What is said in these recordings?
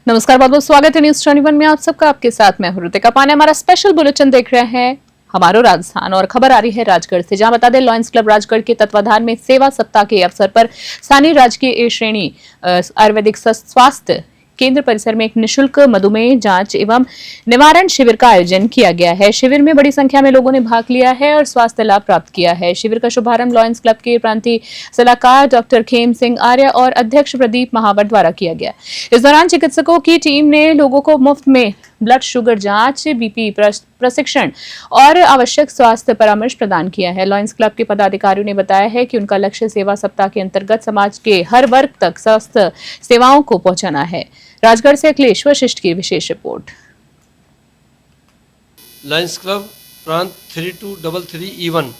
नमस्कार, बहुत बहुत स्वागत है न्यूज 21 में आप सबका। आपके साथ मैं हूं ऋतिका पाने। हमारा स्पेशल बुलेटिन देख रहे हैं हमारो राजस्थान और खबर आ रही है राजगढ़ से, जहां बता दें लॉयंस क्लब राजगढ़ के तत्वाधान में सेवा सप्ताह के अवसर पर स्थानीय राजकीय ए श्रेणी आयुर्वेदिक स्वास्थ्य केंद्र परिसर में एक निशुल्क मधुमेह जांच एवं निवारण शिविर का आयोजन किया गया है। शिविर में बड़ी संख्या में लोगों ने भाग लिया है और स्वास्थ्य लाभ प्राप्त किया है। शिविर का शुभारंभ लॉयंस क्लब के प्रांतीय सलाहकार डॉक्टर खेम सिंह आर्य और अध्यक्ष प्रदीप महावर द्वारा किया गया। इस दौरान चिकित्सकों की टीम ने लोगों को मुफ्त में ब्लड शुगर जांच, बीपी प्रशिक्षण और आवश्यक स्वास्थ्य परामर्श प्रदान किया है। लॉयंस क्लब के पदाधिकारियों ने बताया है कि उनका लक्ष्य सेवा सप्ताह के अंतर्गत समाज के हर वर्ग तक स्वास्थ्य सेवाओं को पहुंचाना है। राजगढ़ से अखिलेश वशिष्ठ की विशेष रिपोर्ट। लायंस क्लब प्रांत 3233E1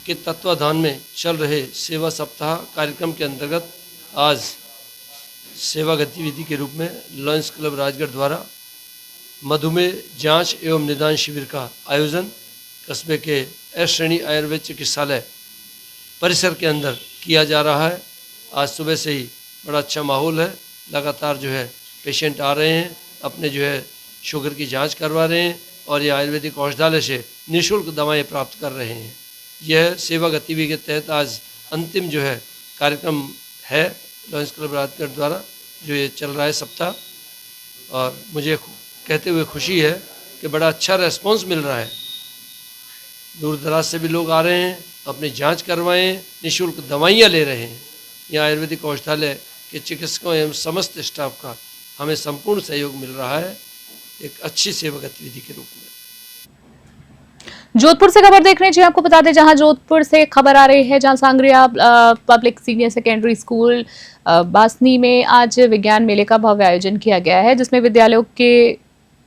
के तत्वाधान में चल रहे सेवा सप्ताह कार्यक्रम के अंतर्गत आज सेवा गतिविधि के रूप में लायंस क्लब राजगढ़ द्वारा मधुमेह जांच एवं निदान शिविर का आयोजन कस्बे के एस श्रेणी आयुर्वेद चिकित्सालय परिसर के अंदर किया जा रहा है। आज सुबह से ही बड़ा अच्छा माहौल है। लगातार जो है पेशेंट आ रहे हैं, अपने जो है शुगर की जांच करवा रहे हैं और ये आयुर्वेदिक औषधालय से निःशुल्क दवाएं प्राप्त कर रहे हैं। यह सेवा गतिविधि के तहत आज अंतिम जो है कार्यक्रम है लॉयंस क्लब राजगढ़ द्वारा जो ये चल रहा है सप्ताह। और मुझे कहते हुए खुशी है कि बड़ा अच्छा रेस्पॉन्स मिल रहा है। दूर दराज से भी लोग आ रहे हैं, अपनी जांच करवाएं, निःशुल्क दवाइयाँ ले रहे हैं। यह आयुर्वेदिक औषधालय के चिकित्सकों एवं समस्त स्टाफ का हमें संपूर्ण सहयोग मिल रहा है एक अच्छी सेवा गतिविधि के रूप में। जोधपुर से खबर देख रहे हैं। आपको बता दें, जहां जोधपुर से खबर आ रही है, जहां sangria public senior secondary school Basni में आज विज्ञान मेले का भव्य आयोजन किया गया है, जिसमें विद्यालयों के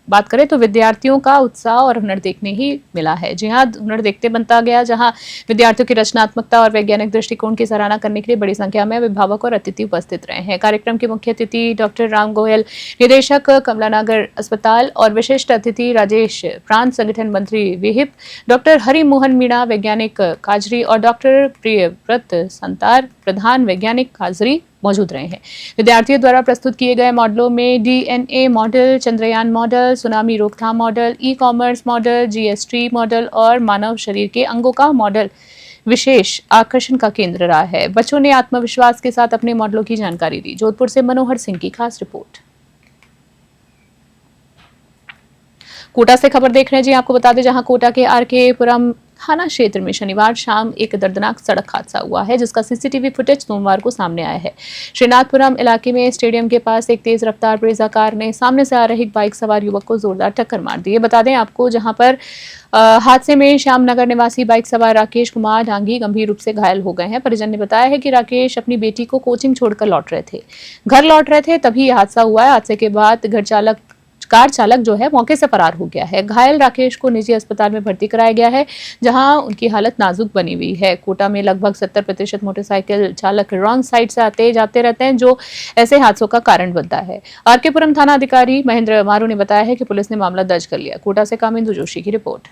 बात करें तो विद्यार्थियों का उत्साह और हुनर देखने ही मिला है। जी हाँ, हुनर देखते बनता गया, जहां विद्यार्थियों की रचनात्मकता और वैज्ञानिक दृष्टिकोण की सराहना करने के लिए बड़ी संख्या में अभिभावक और अतिथि उपस्थित रहे हैं। कार्यक्रम के मुख्य अतिथि डॉक्टर राम गोयल, निदेशक कमलानगर अस्पताल और विशिष्ट अतिथि राजेश, प्रांत संगठन मंत्री विहिप, डॉक्टर हरि मोहन मीणा, वैज्ञानिक काजरी और डॉक्टर प्रियव्रत संतार, प्रधान वैज्ञानिक काजरी मौजूद रहे हैं। विद्यार्थियों द्वारा प्रस्तुत किए गए मॉडलों में DNA model, Chandrayaan model, tsunami रोकथाम model, e commerce model, GST model और मानव शरीर के अंगों का मॉडल विशेष आकर्षण का केंद्र रहा है। बच्चों ने आत्मविश्वास के साथ अपने मॉडलों की जानकारी दी। जोधपुर से मनोहर सिंह की खास रिपोर्ट। कोटा से खबर देख रहे हैं। जी आपको बता दें, जहां कोटा के आरके पुरम थाना क्षेत्र में शनिवार शाम एक दर्दनाक सड़क हादसा हुआ है, जिसका सीसीटीवी फुटेज सोमवार को सामने आया है। श्रीनाथपुरम इलाके में स्टेडियम के पास एक तेज रफ्तार ब्रेजा कार ने सामने से आ रही एक बाइक सवार युवक को जोरदार टक्कर मार दी है। बता दें आपको, जहां पर हादसे में श्यामनगर निवासी बाइक सवार राकेश कुमार डांगी गंभीर रूप से घायल हो गए हैं। परिजन ने बताया है कि राकेश अपनी बेटी को कोचिंग छोड़कर घर लौट रहे थे, तभी यह हादसा हुआ है। हादसे के बाद कार चालक जो है मौके से फरार हो गया है। घायल राकेश को निजी अस्पताल में भर्ती कराया गया है, जहां उनकी हालत नाजुक बनी हुई है। कोटा में लगभग 70% मोटरसाइकिल चालक रॉन्ग साइड से आते जाते रहते हैं, जो ऐसे हादसों का कारण बनता है। आरकेपुरम थाना अधिकारी महेंद्र मारू ने बताया है कि पुलिस ने मामला दर्ज कर लिया। कोटा से कामिंदु जोशी की रिपोर्ट।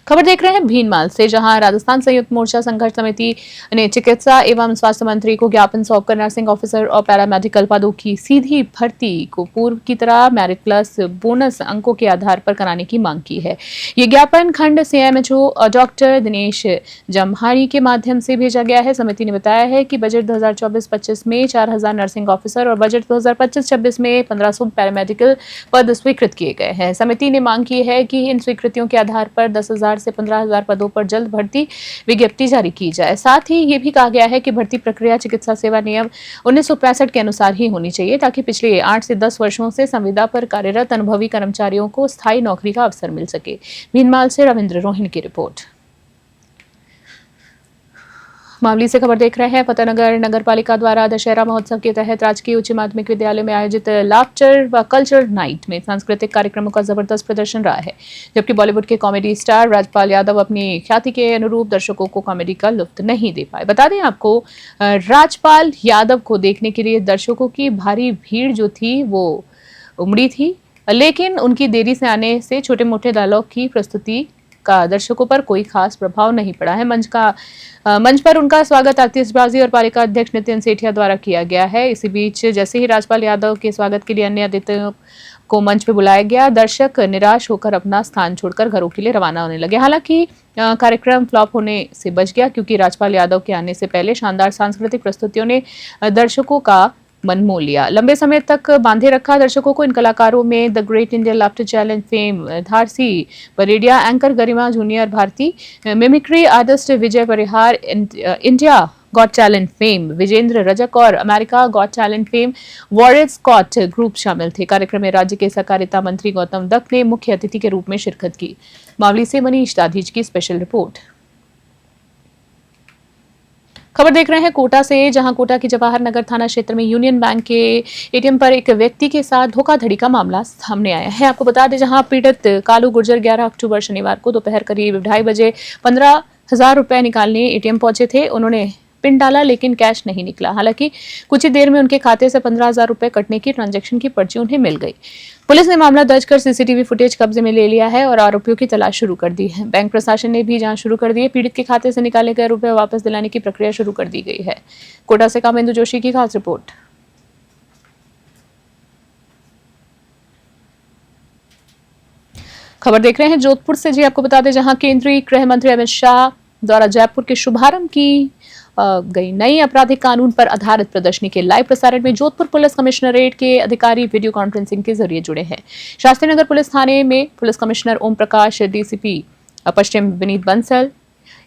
खबर देख रहे हैं भीनमाल से, जहां राजस्थान संयुक्त मोर्चा संघर्ष समिति ने चिकित्सा एवं स्वास्थ्य मंत्री को ज्ञापन सौंपकर नर्सिंग ऑफिसर और पैरामेडिकल पदों की सीधी भर्ती को पूर्व की तरह मेरिट प्लस बोनस अंकों के आधार पर कराने की मांग की है। ये ज्ञापन खंड सीएमएचओ डॉक्टर दिनेश जमहारी के माध्यम से भेजा गया है। समिति ने बताया है कि बजट 2024-25 में 4000 नर्सिंग ऑफिसर और बजट 2025-26 में 1500 पैरामेडिकल पद स्वीकृत किए गए हैं। समिति ने मांग की है कि इन स्वीकृतियों के आधार पर 10,000 से 15,000 पदों पर जल्द भर्ती विज्ञप्ति जारी की जाए। साथ ही ये भी कहा गया है कि भर्ती प्रक्रिया चिकित्सा सेवा नियम 1965 के अनुसार ही होनी चाहिए, ताकि पिछले 8 से 10 वर्षों से संविदा पर कार्यरत अनुभवी कर्मचारियों को स्थायी नौकरी का अवसर मिल सके। भीनमाल से रविंद्र रोहिन की रिपोर्ट। मामली से खबर देख रहे हैं। फतेहनगर नगर पालिका द्वारा दशहरा महोत्सव के तहत राजकीय उच्च माध्यमिक विद्यालय में आयोजित लाफ्टर व कल्चर नाइट में सांस्कृतिक कार्यक्रमों का जबरदस्त प्रदर्शन रहा है, जबकि बॉलीवुड के कॉमेडी स्टार राजपाल यादव अपनी ख्याति के अनुरूप दर्शकों को कॉमेडी का लुत्फ नहीं दे पाए। बता दें आपको, राजपाल यादव को देखने के लिए दर्शकों की भारी भीड़ जो थी वो उमड़ी थी, लेकिन उनकी देरी से आने से छोटे मोटे डायलॉग की प्रस्तुति का दर्शकों पर कोई खास प्रभाव नहीं पड़ा है। मंच पर उनका स्वागत आतिशबाजी और पालिका अध्यक्ष नितिन सेठिया द्वारा किया गया है। इसी बीच जैसे ही राज्यपाल यादव के स्वागत के लिए अन्य अतिथियों को मंच पे बुलाया गया, दर्शक निराश होकर अपना स्थान छोड़कर घरों के लिए रवाना होने लगे। हालांकि कार्यक्रम फ्लॉप होने से बच गया, क्योंकि राज्यपाल यादव के आने से पहले शानदार सांस्कृतिक प्रस्तुतियों ने दर्शकों का मन मोह लिया। लंबे समय तक बांधे रखा दर्शकों को इन कलाकारों में the great India laughter challenge fame Dharsi Barediya, anchor Garima junior Bharti, mimicry artist Vijay Parihar, India got talent fame Vijendra Rajak और America got talent fame warrior squad group शामिल थे। कार्यक्रम में राज्य के सहकारिता मंत्री गौतम दत्त ने मुख्य अतिथि के रूप में शिरकत की। मावली से मनीष दाधीज की स्पेशल रिपोर्ट। खबर देख रहे हैं कोटा से, जहां कोटा के जवाहर नगर थाना क्षेत्र में यूनियन बैंक के एटीएम पर एक व्यक्ति के साथ धोखाधड़ी का मामला सामने आया है। आपको बता दें, जहां पीड़ित कालू गुर्जर 11 अक्टूबर शनिवार को दोपहर करीब 2:30 बजे 15,000 रुपए निकालने एटीएम पहुंचे थे। उन्होंने पिन डाला लेकिन कैश नहीं निकला। हालांकि कुछ ही देर में उनके खाते से 15,000 रुपए कटने की ट्रांजैक्शन की पर्ची उन्हें मिल गई। पुलिस ने मामला दर्ज कर सीसीटीवी फुटेज कब्जे में ले लिया है और आरोपियों की तलाश शुरू कर दी है। बैंक प्रशासन ने भी जांच शुरू कर दी है। पीड़ित के खाते से निकाले गए रुपए वापस दिलाने की प्रक्रिया शुरू कर दी गई है। कोटा से कामेंदु जोशी की खास रिपोर्ट। खबर देख रहे हैं जोधपुर से। जी आपको बता दें, जहां केंद्रीय गृह मंत्री अमित शाह द्वारा जयपुर के शुभारंभ की गई नई आपराधिक कानून पर आधारित प्रदर्शनी के लाइव प्रसारण में जोधपुर पुलिस कमिश्नरेट के अधिकारी वीडियो कॉन्फ्रेंसिंग के जरिए जुड़े हैं। शास्त्री नगर पुलिस थाने में police commissioner Om Prakash, DCP पश्चिम विनीत बंसल,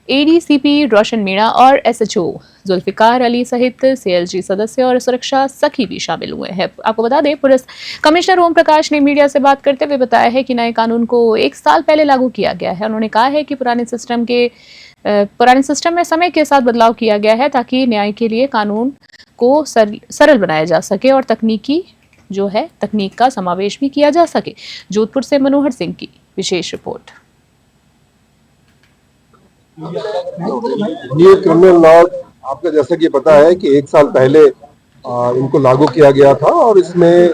एडीसीपी रोशन मीणा और एसएचओ जुल्फिकार अली सहित सीएलजी सदस्य और सुरक्षा सखी भी शामिल हुए हैं। आपको बता दें, पुलिस कमिश्नर ओम प्रकाश ने मीडिया से बात करते हुए बताया है कि नए कानून को 1 साल पहले लागू किया गया है। उन्होंने कहा है कि पुराने सिस्टम में समय के साथ बदलाव किया गया है ताकि न्याय के लिए कानून को सरल बनाया जा सके और तकनीक का समावेश भी किया जा सके। जोधपुर से मनोहर सिंह की विशेष रिपोर्ट। न्यू क्रिमिनल लॉ आपको जैसा कि पता है कि 1 साल पहले इनको लागू किया गया था और इसमें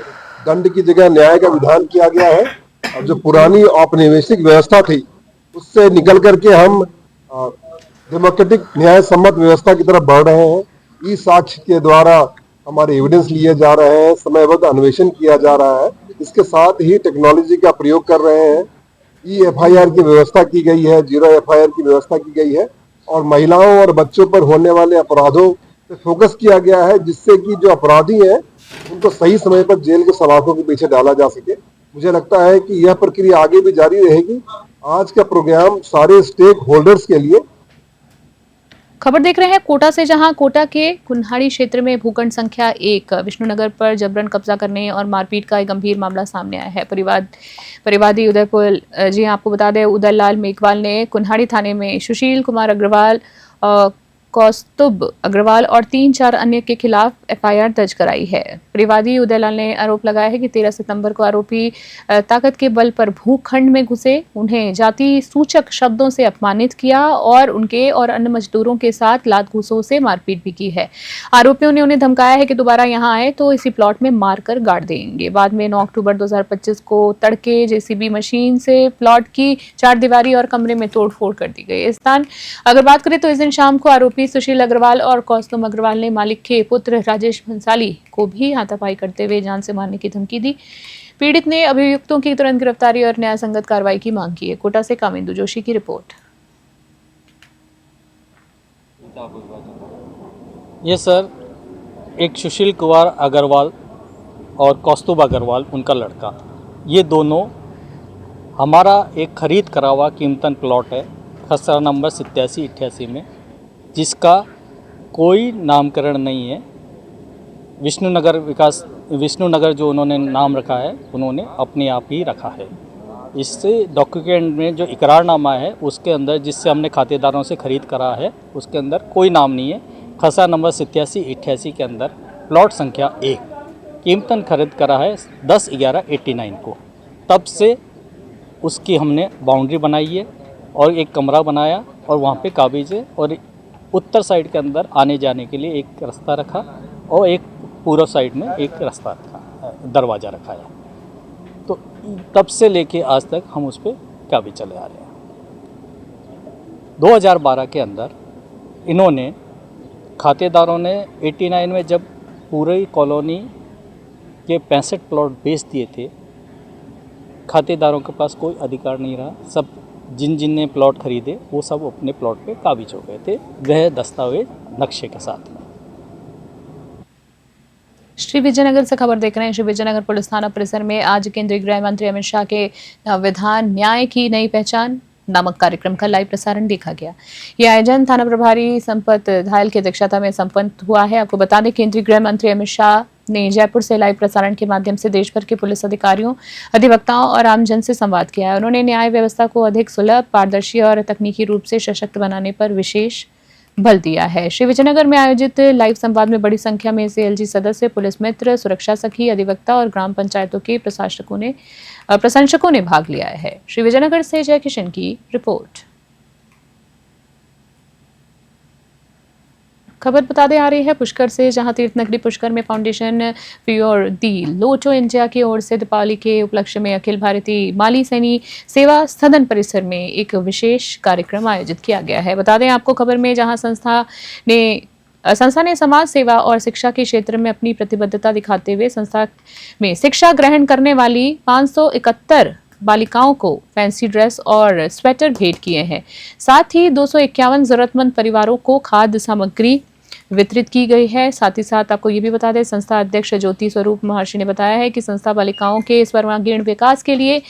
दंड की जगह न्याय का विधान किया गया है। और जो पुरानी औपनिवेशिक व्यवस्था थी उससे निकल करके हम डेमोक्रेटिक न्याय सम्मत व्यवस्था की तरफ बढ़ रहे हैं। ई साक्ष्य के द्वारा हमारे एविडेंस लिए जा रहे हैं, समयबद्ध अन्वेषण किया जा रहा है। इसके साथ ही टेक्नोलॉजी का प्रयोग कर रहे हैं। एफआईआर की व्यवस्था की गई है, 0 एफआईआर की व्यवस्था की गई है और महिलाओं और बच्चों पर होने वाले अपराधों पे फोकस किया गया है, जिससे कि जो अपराधी हैं उनको सही समय पर जेल के सलाखों के पीछे डाला जा सके। मुझे लगता है कि यह प्रक्रिया आगे भी जारी रहेगी। आज का प्रोग्राम सारे स्टेक होल्डर्स के लिए। खबर देख रहे हैं कोटा से, जहां कोटा के कुन्हाड़ी क्षेत्र में भूखंड संख्या 1 विष्णुनगर पर जबरन कब्जा करने और मारपीट का एक गंभीर मामला सामने आया है। परिवादी उदयपुर, जी आपको बता दें, उदयलाल मेघवाल ने कुन्हाड़ी थाने में सुशील कुमार अग्रवाल, कौस्तुभ अग्रवाल और 3-4 अन्य के खिलाफ एफआईआर दर्ज कराई है। परिवादी उदयलाल ने आरोप लगाया है कि 13 सितंबर को आरोपी ताकत के बल पर भूखंड में घुसे, उन्हें जाति सूचक शब्दों से अपमानित किया और उनके और अन्य मजदूरों के साथ लात घूसों से मारपीट भी की है। आरोपियों ने उन्हें धमकाया है कि दोबारा यहां आए तो इसी प्लॉट में मारकर गाड़ देंगे। बाद में 9 अक्टूबर 2025 को तड़के जेसीबी मशीन से प्लॉट की 4 दीवारी और कमरे में तोड़फोड़ कर दी गई। अगर बात करें तो इस दिन शाम को आरोपी सुशील अग्रवाल और कौस्तुभ अग्रवाल ने मालिक के पुत्र राजेश भंसाली को भी हाथापाई करते हुए जान से मारने की धमकी दी। पीड़ित ने अभियुक्तों की तुरंत गिरफ्तारी और न्याय संगत कार्रवाई की मांग की है। कोटा से कामेंदु जोशी की रिपोर्ट। ये सर, एक सुशील कुमार अग्रवाल और कौस्तुभ अग्रवाल, उनका लड़का, ये दोनों हमारा एक खरीद करा हुआ कीमतन प्लॉट है खसरा नंबर 87-88 में, जिसका कोई नामकरण नहीं है। विष्णुनगर जो उन्होंने नाम रखा है, उन्होंने अपने आप ही रखा है। इससे डॉक्यूमेंट में जो इकरारनामा है उसके अंदर, जिससे हमने खातेदारों से खरीद करा है, उसके अंदर कोई नाम नहीं है। खसरा नंबर 87-88 के अंदर प्लॉट संख्या 1 कीमतन खरीद करा है 10/11/89 को। तब से उसकी हमने बाउंड्री बनाई है और एक कमरा बनाया और वहाँ पे काबिज़े और उत्तर साइड के अंदर आने जाने के लिए एक रास्ता रखा और एक पूर्व साइड में एक रास्ता रखा, दरवाज़ा रखा है। तो तब से लेके आज तक हम उस पर काबिज चले आ रहे हैं। 2012 के अंदर इन्होंने खातेदारों ने 89 में जब पूरी कॉलोनी के 65 प्लॉट बेच दिए थे, खातेदारों के पास कोई अधिकार नहीं रहा। सब जिन ने प्लॉट खरीदे वो सब अपने प्लॉट पे काबिज हो गए थे, वह दस्तावेज नक्शे के साथ। श्री विजयनगर से खबर देख रहे हैं। श्री विजयनगर पुलिस थाना परिसर में आज केंद्रीय गृह मंत्री अमित शाह के विधान न्याय की नई पहचान नामक कार्यक्रम का लाइव प्रसारण देखा गया। यह आयोजन थाना प्रभारी संपत धायल की अध्यक्षता में संपन्न हुआ है। आपको बता दें, केंद्रीय गृह मंत्री अमित शाह ने जयपुर से लाइव प्रसारण के माध्यम से देश भर के पुलिस अधिकारियों, अधिवक्ताओं और आमजन से संवाद किया है। उन्होंने न्याय व्यवस्था को अधिक सुलभ, पारदर्शी और तकनीकी रूप से सशक्त बनाने पर विशेष बल दिया है। श्री विजयनगर में आयोजित लाइव संवाद में बड़ी संख्या में सीएलजी सदस्य, पुलिस मित्र, सुरक्षा सखी, अधिवक्ता और ग्राम पंचायतों के प्रशंसकों ने भाग लिया है। श्री विजयनगर से जय किशन की रिपोर्ट। खबर बता दे आ रही है पुष्कर से, जहां तीर्थ नगरी पुष्कर में foundation for the Lotte India की ओर से दीपावली के उपलक्ष्य में अखिल भारतीय माली सैनी सेवा सदन परिसर में एक विशेष कार्यक्रम आयोजित किया गया है। बता दें आपको खबर में, जहां संस्था ने समाज सेवा और शिक्षा के क्षेत्र में अपनी प्रतिबद्धता दिखाते हुए संस्था में शिक्षा ग्रहण करने वाली 571 बालिकाओं को फैंसी ड्रेस और स्वेटर भेंट किए हैं। साथ ही 251 जरूरतमंद परिवारों को खाद्य सामग्री वितरित की गई है। साथ ही साथ आपको ये भी बता दें, संस्था अध्यक्ष ज्योति स्वरूप महर्षि ने बताया है कि संस्था बालिकाओं के सर्वांगीण विकास के लिए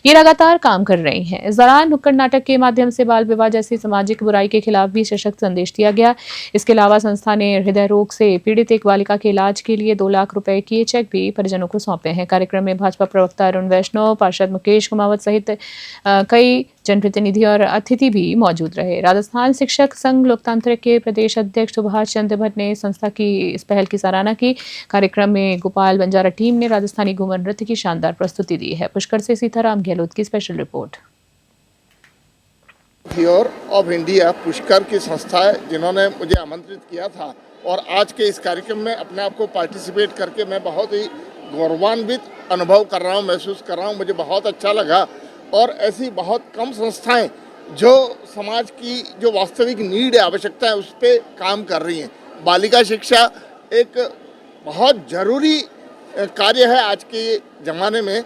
ये लगातार काम कर रही है। इस दौरान नुक्कड़ नाटक के माध्यम से बाल विवाह जैसी सामाजिक बुराई के खिलाफ भी सशक्त संदेश दिया गया। इसके अलावा संस्था ने हृदय रोग से पीड़ित एक बालिका के इलाज के लिए 2 लाख रुपए के चेक भी परिजनों को सौंपे हैं। कार्यक्रम में भाजपा प्रवक्ता अरुण वैष्णव, पार्षद मुकेश कुमावत सहित कई जनप्रतिनिधि और अतिथि भी मौजूद रहे। राजस्थान शिक्षक संघ लोकतांत्रिक के प्रदेश अध्यक्ष सुभाष चंद्र भट्ट ने संस्था की इस पहल की सराहना की। कार्यक्रम में गोपाल बंजारा टीम ने राजस्थानी घूमर नृत्य की शानदार प्रस्तुति दी है। पुष्कर से सीताराम गहलोत की स्पेशल रिपोर्ट। फ्योर ऑफ इंडिया पुष्कर की संस्था है, जिन्होंने मुझे आमंत्रित किया था और आज के इस कार्यक्रम में अपने आप को पार्टिसिपेट करके मैं बहुत ही गौरवान्वित अनुभव कर रहा हूँ, महसूस कर रहा हूँ। मुझे बहुत अच्छा लगा और ऐसी बहुत कम संस्थाएं जो समाज की जो वास्तविक नीड है, आवश्यकता है, उस पर काम कर रही हैं। बालिका शिक्षा एक बहुत ज़रूरी कार्य है आज के ज़माने में,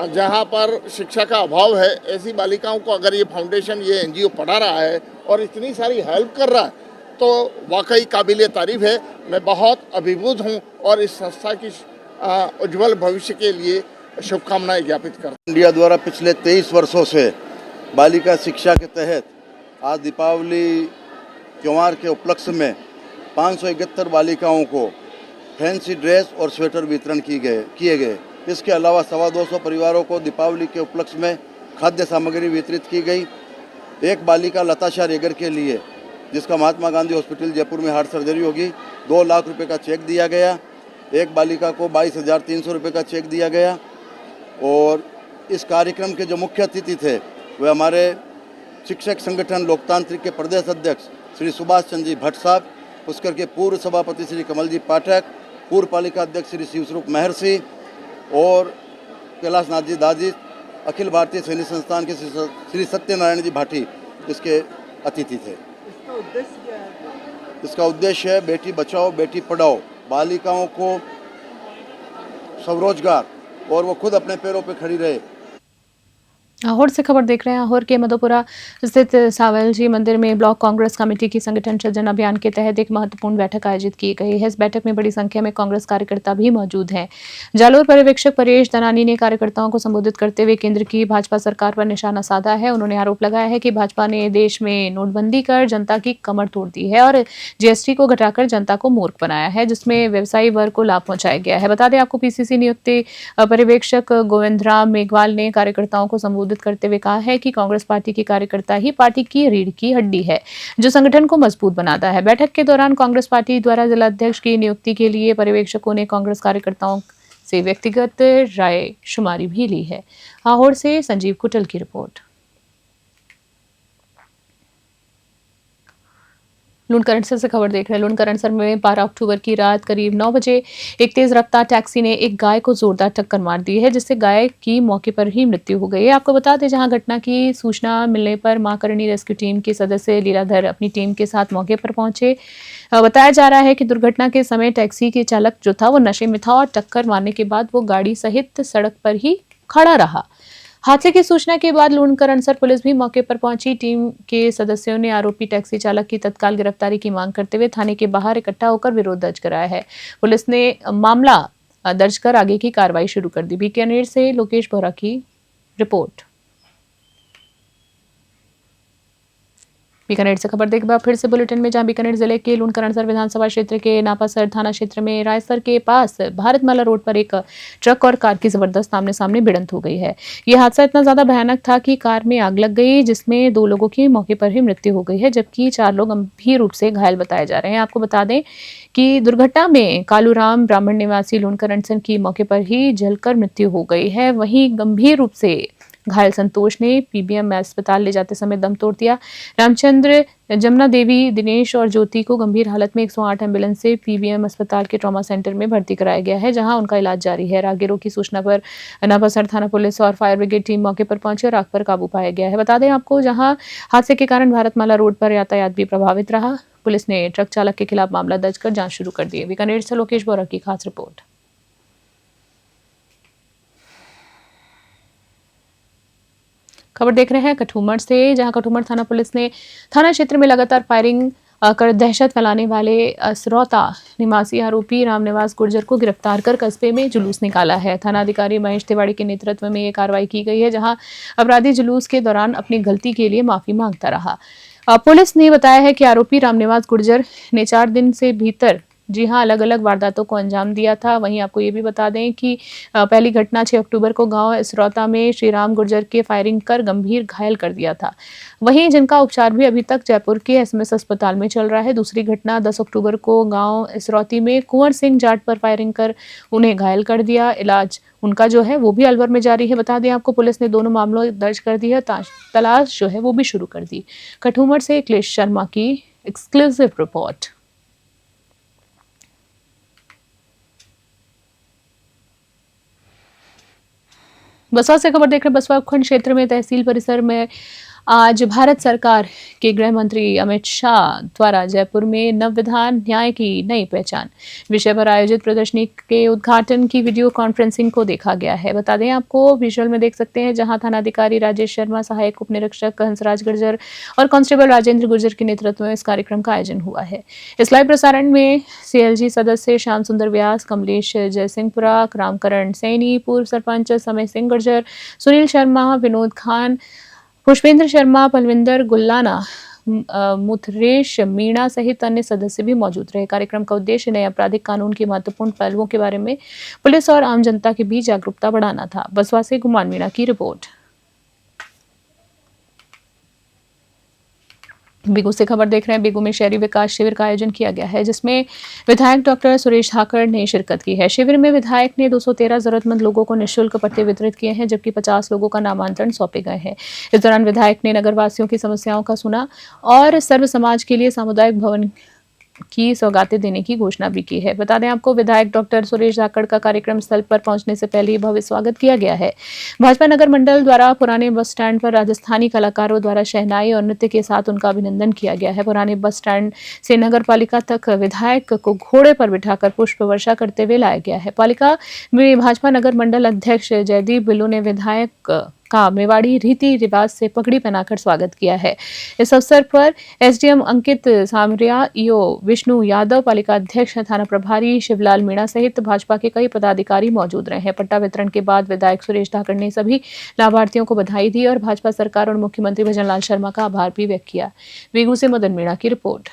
जहाँ पर शिक्षा का अभाव है। ऐसी बालिकाओं को अगर ये फाउंडेशन, ये एनजीओ पढ़ा रहा है और इतनी सारी हेल्प कर रहा है, तो वाकई काबिल तारीफ़ है। मैं बहुत अभिभूत हूँ और इस संस्था की उज्जवल भविष्य के लिए शुभकामनाएं ज्ञापित करता हूं। इंडिया द्वारा पिछले 23 वर्षों से बालिका शिक्षा के तहत आज दीपावली त्यौहार के उपलक्ष्य में 571 बालिकाओं को फैंसी ड्रेस और स्वेटर वितरण किए गए। इसके अलावा 225 परिवारों को दीपावली के उपलक्ष्य में खाद्य सामग्री वितरित की गई। एक बालिका लताशा रेगर के लिए, जिसका महात्मा गांधी हॉस्पिटल जयपुर में हार्ट सर्जरी होगी, 2 लाख रुपए का चेक दिया गया। एक बालिका को 22,300 रुपये का चेक दिया गया। और इस कार्यक्रम के जो मुख्य अतिथि थे वे हमारे शिक्षक संगठन लोकतांत्रिक के प्रदेश अध्यक्ष श्री सुभाष चंद्र जी भट्ट साहब, पुष्कर के पूर्व सभापति श्री कमल जी पाठक, पूर्व पालिका अध्यक्ष श्री शिवस्वरूप महर्षि और कैलाश नाथ जी दाजी, अखिल भारतीय सैनिक संस्थान के श्री सत्यनारायण जी भाटी इसके अतिथि थे। इसका उद्देश्य है बेटी बचाओ बेटी पढ़ाओ, बालिकाओं को स्वरोजगार और वो खुद अपने पैरों पे खड़ी रहे। लाहौर से खबर देख रहे हैं। लाहौर के मधोपुरा स्थित सावल जी मंदिर में ब्लॉक कांग्रेस कमेटी की संगठन सृजन अभियान के तहत एक महत्वपूर्ण बैठक आयोजित की गई है। इस बैठक में बड़ी संख्या में कांग्रेस कार्यकर्ता भी मौजूद हैं। जालोर पर्यवेक्षक परेश दनानी ने कार्यकर्ताओं को संबोधित करते हुए केंद्र की भाजपा सरकार पर निशाना साधा है। उन्होंने आरोप लगाया है कि भाजपा ने देश में नोटबंदी कर जनता की कमर तोड़ दी है और जीएसटी को घटाकर जनता को मूर्ख बनाया है, जिसमें व्यवसायी वर्ग को लाभ पहुंचाया गया है। बता दें आपको, पीसीसी नियुक्त पर्यवेक्षक गोविंद राम मेघवाल ने कार्यकर्ताओं को संबोधित करते हुए कहा है कि कांग्रेस पार्टी की कार्यकर्ता ही पार्टी की रीढ़ की हड्डी है, जो संगठन को मजबूत बनाता है। बैठक के दौरान कांग्रेस पार्टी द्वारा जिला अध्यक्ष की नियुक्ति के लिए पर्यवेक्षकों ने कांग्रेस कार्यकर्ताओं से व्यक्तिगत राय शुमारी भी ली है। लाहौर से संजीव कुटल की रिपोर्ट। लुणकरणसर से खबर देख रहे हैं। लुणकरणसर में 12 अक्टूबर की रात करीब 9 बजे एक तेज रफ्तार टैक्सी ने एक गाय को जोरदार टक्कर मार दी है, जिससे गाय की मौके पर ही मृत्यु हो गई है। आपको बता दें, जहां घटना की सूचना मिलने पर मां करणी रेस्क्यू टीम के सदस्य लीलाधर अपनी टीम के साथ मौके पर पहुंचे। बताया जा रहा है कि दुर्घटना के समय टैक्सी के चालक जो था वो नशे में था और टक्कर मारने के बाद वो गाड़ी सहित सड़क पर ही खड़ा रहा। हादसे की सूचना के बाद लुणकरणसर पुलिस भी मौके पर पहुंची। टीम के सदस्यों ने आरोपी टैक्सी चालक की तत्काल गिरफ्तारी की मांग करते हुए थाने के बाहर इकट्ठा होकर विरोध दर्ज कराया है। पुलिस ने मामला दर्ज कर आगे की कार्रवाई शुरू कर दी। बीकानेर से लोकेश बोरा की रिपोर्ट। बीकानेर से खबर देख बार फिर से बुलेटिन में, जहां बीकानेर जिले के लुणकरणसर विधानसभा क्षेत्र के नापासर थाना क्षेत्र में रायसर के पास भारतमाला रोड पर एक ट्रक और कार की जबरदस्त आमने सामने भिड़ंत हो गई है। यह हादसा इतना ज्यादा भयानक था कि कार में आग लग गई, जिसमें 2 लोगों की मौके पर ही मृत्यु हो गई है, जबकि 4 लोग गंभीर रूप से घायल बताए जा रहे हैं। आपको बता दें कि दुर्घटना में कालूराम ब्राह्मण निवासी लुणकरणसर की मौके पर ही जलकर मृत्यु हो गई है। वहीं गंभीर रूप से घायल संतोष ने पीबीएम अस्पताल ले जाते समय दम तोड़ दिया। रामचंद्र, जमुना देवी, दिनेश और ज्योति को गंभीर हालत में 108 एम्बुलेंस से पीबीएम अस्पताल के ट्रॉमा सेंटर में भर्ती कराया गया है, जहां उनका इलाज जारी है। राहगीरों की सूचना पर नापासर थाना पुलिस और फायर ब्रिगेड टीम मौके पर पहुंची और आग पर काबू पाया गया है। बता दें आपको, जहां हादसे के कारण भारतमाला रोड पर यातायात भी प्रभावित रहा। पुलिस ने ट्रक चालक के खिलाफ मामला दर्ज कर जांच शुरू कर दी है। बीकानेर से लोकेश बोरा की खास रिपोर्ट। खबर देख रहे हैं कठूमर से, जहां कठूमर थाना पुलिस ने थाना क्षेत्र में लगातार फायरिंग कर दहशत फैलाने वाले असरौता निवासी आरोपी रामनिवास गुर्जर को गिरफ्तार कर कस्बे में जुलूस निकाला है। थाना अधिकारी महेश तिवाड़ी के नेतृत्व में ये कार्रवाई की गई है, जहां अपराधी जुलूस के दौरान अपनी गलती के लिए माफी मांगता रहा। पुलिस ने बताया है कि आरोपी रामनिवास गुर्जर ने 4 दिन से भीतर अलग अलग वारदातों को अंजाम दिया था। वहीं आपको ये भी बता दें कि पहली घटना 6 अक्टूबर को गांव इसरौता में श्रीराम गुर्जर के फायरिंग कर गंभीर घायल कर दिया था, वहीं जिनका उपचार भी अभी तक जयपुर के एसएमएस अस्पताल में चल रहा है। दूसरी घटना 10 अक्टूबर को गांव इसरौती में कुंवर सिंह जाट पर फायरिंग कर उन्हें घायल कर दिया। इलाज उनका जो है वो भी अलवर में जारी है। बता दें आपको, पुलिस ने दोनों मामलों दर्ज कर दी है, तलाश जो है वो भी शुरू कर दी। कठूमर से अखिलेश शर्मा की एक्सक्लूसिव रिपोर्ट। बसवा से खबर देख रहे हैं। बसवा उपखंड क्षेत्र में तहसील परिसर में आज भारत सरकार के गृह मंत्री अमित शाह द्वारा जयपुर में नवविधान न्याय की नई पहचान विषय पर आयोजित प्रदर्शनी के उद्घाटन की वीडियो कॉन्फ्रेंसिंग को देखा गया है। बता दें आपको, विजुअल में देख सकते हैं, जहां थानाधिकारी राजेश शर्मा, सहायक उप निरीक्षक हंसराज गुर्जर और कांस्टेबल राजेंद्र गुर्जर के नेतृत्व में इस कार्यक्रम का आयोजन हुआ है। इस लाइव प्रसारण में सीएलजी सदस्य श्याम सुंदर व्यास, कमलेश जयसिंहपुरा, रामकरण सैनी, पूर्व सरपंच समय सिंह गुर्जर, सुनील शर्मा, विनोद खान, पुष्पेंद्र शर्मा, पलविंदर गुल्लाना, मुथरेश मीणा सहित अन्य सदस्य भी मौजूद रहे। कार्यक्रम का उद्देश्य नए आपराधिक कानून के महत्वपूर्ण पहलुओं के बारे में पुलिस और आम जनता के बीच जागरूकता बढ़ाना था। बसवा से गुमान मीणा की रिपोर्ट। बेगू से खबर देख रहे हैं। बेगू में शहरी विकास शिविर का आयोजन किया गया है, जिसमें विधायक डॉक्टर सुरेश धाकड़ ने शिरकत की है। शिविर में विधायक ने 213 जरूरतमंद लोगों को निःशुल्क पट्टे वितरित किए हैं, जबकि 50 लोगों का नामांतरण सौंपे गए हैं। इस दौरान विधायक ने नगरवासियों की समस्याओं का सुना और सर्व समाज के लिए सामुदायिक भवन की सौगातें देने की घोषणा भी की है। बता दें आपको, विधायक डॉक्टर सुरेश धाकड़ का कार्यक्रम स्थल पर पहुंचने से पहले ही भव्य स्वागत किया गया है। भाजपा नगर मंडल द्वारा पुराने बस स्टैंड पर राजस्थानी कलाकारों द्वारा शहनाई और नृत्य के साथ उनका अभिनंदन किया गया है। पुराने बस स्टैंड से नगर पालिका तक विधायक को घोड़े पर बिठाकर पुष्प वर्षा करते हुए लाया गया है। पालिका में भाजपा नगर मंडल अध्यक्ष जयदीप बिल्लू ने विधायक का मेवाड़ी रीति रिवाज से पगड़ी पहनाकर स्वागत किया है। इस अवसर पर एसडीएम अंकित सामरिया, ईओ विष्णु यादव, पालिका अध्यक्ष थाना प्रभारी शिवलाल मीणा सहित भाजपा के कई पदाधिकारी मौजूद रहे हैं। पट्टा वितरण के बाद विधायक सुरेश धाकड़ ने सभी लाभार्थियों को बधाई दी और भाजपा सरकार और मुख्यमंत्री भजनलाल शर्मा का आभार भी व्यक्त किया। बेगू से मदन मीणा की रिपोर्ट।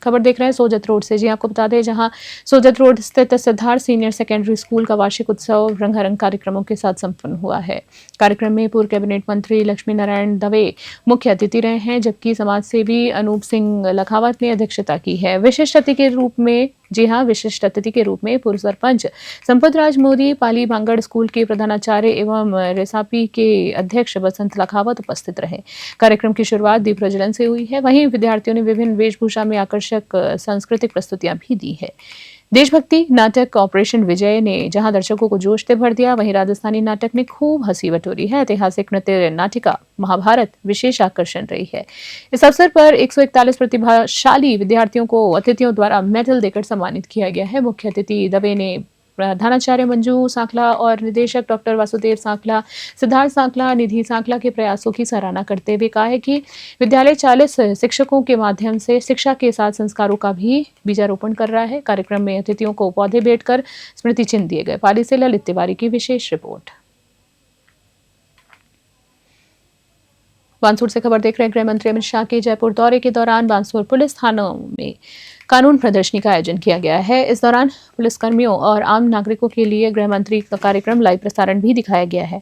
खबर देख रहे हैं सोजत रोड से। जी आपको बता दें, जहां सोजत रोड स्थित सिद्धार्थ सीनियर सेकेंडरी स्कूल का वार्षिक उत्सव रंगारंग कार्यक्रमों के साथ संपन्न हुआ है। कार्यक्रम में पूर्व कैबिनेट मंत्री लक्ष्मी नारायण दवे मुख्य अतिथि रहे हैं, जबकि समाज सेवी अनूप सिंह लखावत ने अध्यक्षता की है। विशिष्ट अतिथि के रूप में जी हां, विशिष्ट अतिथि के रूप में पूर्व सरपंच संपत राज मोदी, पाली बांगड़ स्कूल के प्रधानाचार्य एवं रेसापी के अध्यक्ष बसंत लखावत उपस्थित रहे। कार्यक्रम की शुरुआत दीप प्रज्वलन से हुई है। वहीं विद्यार्थियों ने विभिन्न वेशभूषा में आकर्षक सांस्कृतिक प्रस्तुतियां भी दी है। देशभक्ति नाटक ऑपरेशन विजय ने जहां दर्शकों को जोश से भर दिया, वहीं राजस्थानी नाटक ने खूब हंसी बटोरी है। ऐतिहासिक नृत्य नाटिका महाभारत विशेष आकर्षण रही है। इस अवसर पर 141 प्रतिभाशाली विद्यार्थियों को अतिथियों द्वारा मेडल देकर सम्मानित किया गया है। मुख्य अतिथि दवे ने प्रधानाचार्य मंजू सांखला और निदेशक डॉक्टर वासुदेव सांखला, सिद्धार्थ सांखला, निधि सांखला के प्रयासों की सराहना करते हुए कहा है कि विद्यालय 40 शिक्षकों के माध्यम से शिक्षा के साथ संस्कारों का भी बीजारोपण कर रहा है। कार्यक्रम में अतिथियों को पौधे भेंट कर स्मृति चिन्ह दिए गए। पाली से ललित तिवारी की विशेष रिपोर्ट। बानसूर से खबर देख रहे हैं। गृह मंत्री अमित शाह के जयपुर दौरे के दौरान बानसूर पुलिस थानों में कानून प्रदर्शनी का आयोजन किया गया है। इस दौरान पुलिसकर्मियों और आम नागरिकों के लिए गृह मंत्री का कार्यक्रम लाइव प्रसारण भी दिखाया गया है।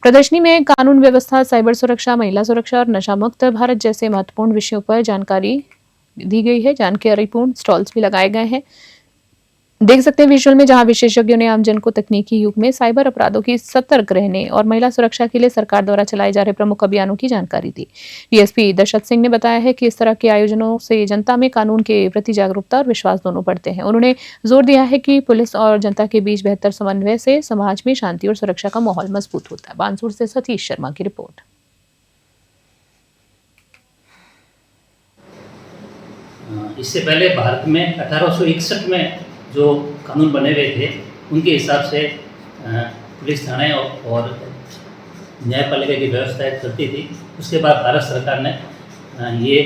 प्रदर्शनी में कानून व्यवस्था, साइबर सुरक्षा, महिला सुरक्षा और नशा मुक्त भारत जैसे महत्वपूर्ण विषयों पर जानकारी दी गई है। जानकारीपूर्ण स्टॉल्स भी लगाए गए हैं। देख सकते हैं विजुअल में, जहां विशेषज्ञों ने आमजन को तकनीकी युग में साइबर अपराधों की सतर्क रहने और महिला सुरक्षा के लिए सरकार द्वारा चलाए जा रहे प्रमुख अभियानों की जानकारी दी। डीएसपी दशरथ सिंह ने बताया है कि इस तरह के आयोजनों से जनता में कानून के प्रति जागरूकता और विश्वास दोनों बढ़ते हैं। उन्होंने जोर दिया है कि पुलिस और जनता के बीच बेहतर समन्वय से समाज में शांति और सुरक्षा का माहौल मजबूत होता है। बानसूर से सतीश शर्मा की रिपोर्ट। इससे पहले भारत में 1861 में जो कानून बने हुए थे उनके हिसाब से पुलिस थाने और न्यायपालिका की व्यवस्था चलती थी। उसके बाद भारत सरकार ने ये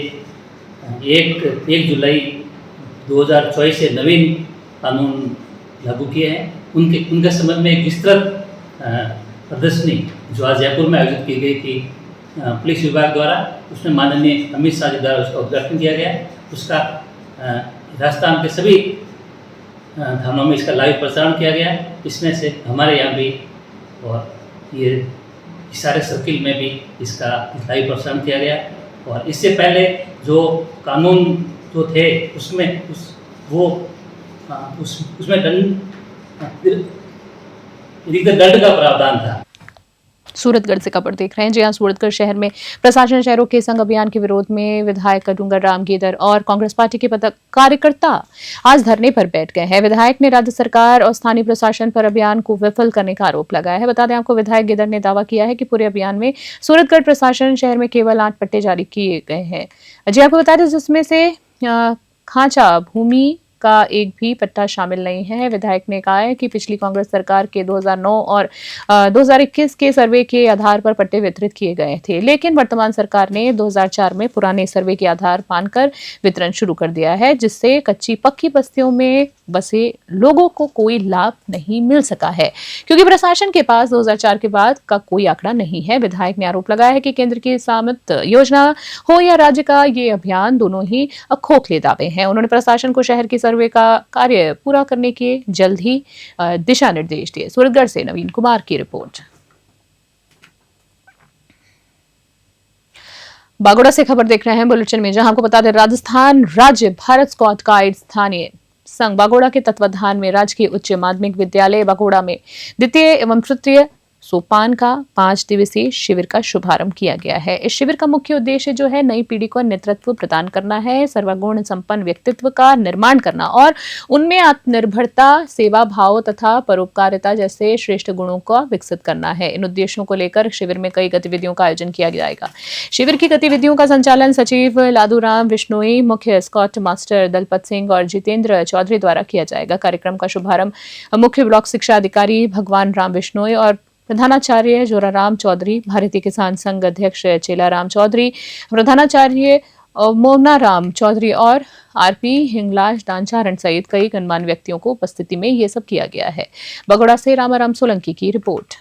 1 जुलाई 2024 से नवीन कानून लागू किए हैं। उनके संबंध में एक विस्तृत प्रदर्शनी जो आज जयपुर में आयोजित की गई थी पुलिस विभाग द्वारा, उसमें माननीय अमित शाह जी द्वारा उसका उद्घाटन किया गया। उसका राजस्थान के सभी थानों में इसका लाइव प्रसारण किया गया। इसमें से हमारे यहाँ भी और ये सारे सर्किल में भी इसका लाइव प्रसारण किया गया। और इससे पहले जो कानून जो थे उसमें उसमें दंड का प्रावधान था। सूरतगढ़ से खबर देख रहे हैं। जी हां, सूरतगढ़ शहर में प्रशासन शहरों के संघ अभियान के विरोध में विधायक डूंगर राम गेदर और कांग्रेस पार्टी के कार्यकर्ता आज धरने पर बैठ गए हैं। विधायक ने राज्य सरकार और स्थानीय प्रशासन पर अभियान को विफल करने का आरोप लगाया है। बता दें आपको, विधायक गेदर ने दावा किया है कि पूरे अभियान में सूरतगढ़ प्रशासन शहर में केवल 8 पट्टे जारी किए गए हैं। जी आपको बता दें, जिसमें से खांचा भूमि का एक भी पट्टा शामिल नहीं है। विधायक ने कहा है कि पिछली कांग्रेस सरकार के 2009 और 2021 के सर्वे के आधार पर पट्टे वितरित किए गए थे, लेकिन वर्तमान सरकार ने 2004 में पुराने सर्वे के आधार मानकर वितरण शुरू कर दिया है, जिससे कच्ची पक्की बस्तियों में बसे लोगों को कोई लाभ नहीं मिल सका है, क्योंकि प्रशासन के पास 2004 के बाद का कोई आंकड़ा नहीं है। विधायक ने आरोप लगाया है कि केंद्र की सामत योजना हो या राज्य का ये अभियान, दोनों ही खोखले दावे हैं। उन्होंने प्रशासन को शहर की सर्वे का कार्य पूरा करने के जल्द ही दिशा निर्देश दिए। सूरतगढ़ से नवीन कुमार की रिपोर्ट। बागोड़ा से खबर देख रहे हैं बुलेटिन में, जहां आपको बता दें, राजस्थान राज्य भारत स्काउट गाइड स्थानीय संघ बागोड़ा के तत्वाधान में राजकीय उच्च माध्यमिक विद्यालय बागोड़ा में द्वितीय एवं तृतीय सोपान का 5 दिवसीय शिविर का शुभारंभ किया गया है। इस शिविर का मुख्य उद्देश्य जो है, नई पीढ़ी को नेतृत्व प्रदान करना है, सर्वगुण संपन्न व्यक्तित्व का निर्माण करना और उनमें आत्मनिर्भरता, सेवा भाव तथा परोपकारिता जैसे श्रेष्ठ गुणों को विकसित करना है। इन उद्देश्यों को लेकर शिविर में कई गतिविधियों का आयोजन किया जाएगा। शिविर की गतिविधियों का संचालन सचिव लादूराम विश्नोई, मुख्य स्काउट मास्टर दलपत सिंह और जितेंद्र चौधरी द्वारा किया जाएगा। कार्यक्रम का शुभारंभ मुख्य ब्लॉक शिक्षा अधिकारी भगवान राम विश्नोई और प्रधानाचार्य जोराराम चौधरी, भारतीय किसान संघ अध्यक्ष चेलाराम चौधरी, प्रधानाचार्य मोना राम चौधरी और आरपी हिंगलाज दानचारण सहित कई गणमान्य व्यक्तियों को उपस्थिति में ये सब किया गया है। बगोड़ा से रामाराम सोलंकी की रिपोर्ट।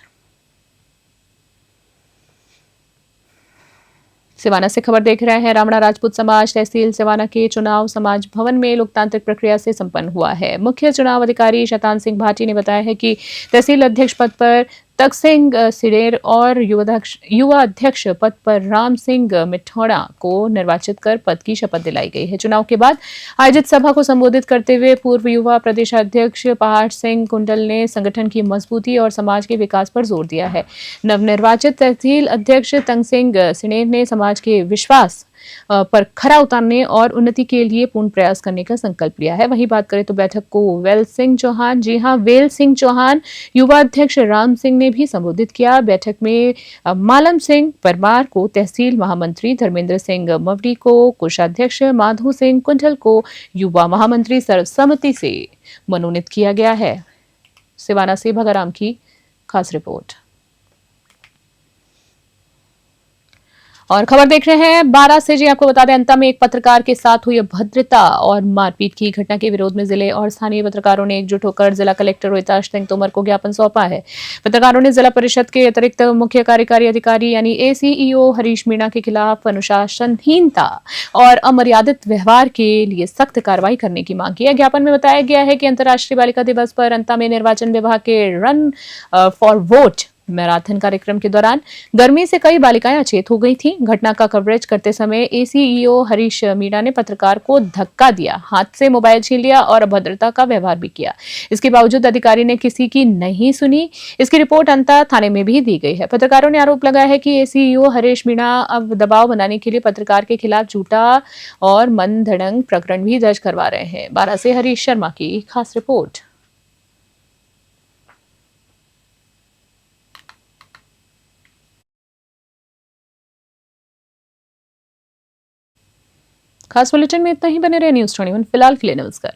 सिवाना से खबर देख रहे हैं। रामड़ा राजपूत समाज तहसील सिवाना के चुनाव समाज भवन में लोकतांत्रिक प्रक्रिया से संपन्न हुआ है। मुख्य चुनाव अधिकारी शतान सिंह भाटी ने बताया है कि तहसील अध्यक्ष पद पर तक सिंह सिडेर और युवा अध्यक्ष पद पर राम सिंह मिठौड़ा को निर्वाचित कर पद की शपथ दिलाई गई है। चुनाव के बाद आयोजित सभा को संबोधित करते हुए पूर्व युवा प्रदेशाध्यक्ष पहाड़ सिंह कुंडल ने संगठन की मजबूती और समाज के विकास पर जोर दिया है। नवनिर्वाचित तहसील अध्यक्ष तंग सिंह सिडेर ने समाज के विश्वास पर खरा उतारने और उन्नति के लिए पूर्ण प्रयास करने का संकल्प लिया है। वहीं बात करें तो बैठक को वेल सिंह चौहान, युवा अध्यक्ष राम सिंह ने भी संबोधित किया। बैठक में मालम सिंह परमार को तहसील महामंत्री, धर्मेंद्र सिंह मवड़ी को कोषाध्यक्ष, माधो सिंह कुंडल को युवा महामंत्री सर्वसम्मति से मनोनीत किया गया है। सिवाना से भगाराम की खास रिपोर्ट। और खबर देख रहे हैं 12 से। जी आपको बता दें, अंता में एक पत्रकार के साथ हुई अभद्रता और मारपीट की घटना के विरोध में जिले और स्थानीय पत्रकारों ने एकजुट होकर जिला कलेक्टर रोहिताश सिंह तोमर को ज्ञापन सौंपा है। पत्रकारों ने जिला परिषद के अतिरिक्त मुख्य कार्यकारी अधिकारी यानी ACEO हरीश मीणा के खिलाफ अनुशासनहीनता और अमर्यादित व्यवहार के लिए सख्त कार्रवाई करने की मांग की है। ज्ञापन में बताया गया है कि अंतर्राष्ट्रीय बालिका दिवस पर अंता में निर्वाचन विभाग के रन फॉर वोट मैराथन कार्यक्रम के दौरान गर्मी से कई बालिकाएं अचेत हो गई थीं। घटना का कवरेज करते समय ACEO हरीश मीणा ने पत्रकार को धक्का दिया, हाथ से मोबाइल छीन लिया और अभद्रता का व्यवहार भी किया। इसके बावजूद अधिकारी ने किसी की नहीं सुनी। इसकी रिपोर्ट अंता थाने में भी दी गई है। पत्रकारों ने आरोप लगाया है कि ACEO हरीश मीणा अब दबाव बनाने के लिए पत्रकार के खिलाफ झूठा और मनगढ़ंत प्रकरण भी दर्ज करवा रहे हैं। 12 से हरीश शर्मा की खास रिपोर्ट। खास बुलेटिन में इतना ही। बने रहे न्यूज़ 21 फिलहाल के लिए नमस्कार।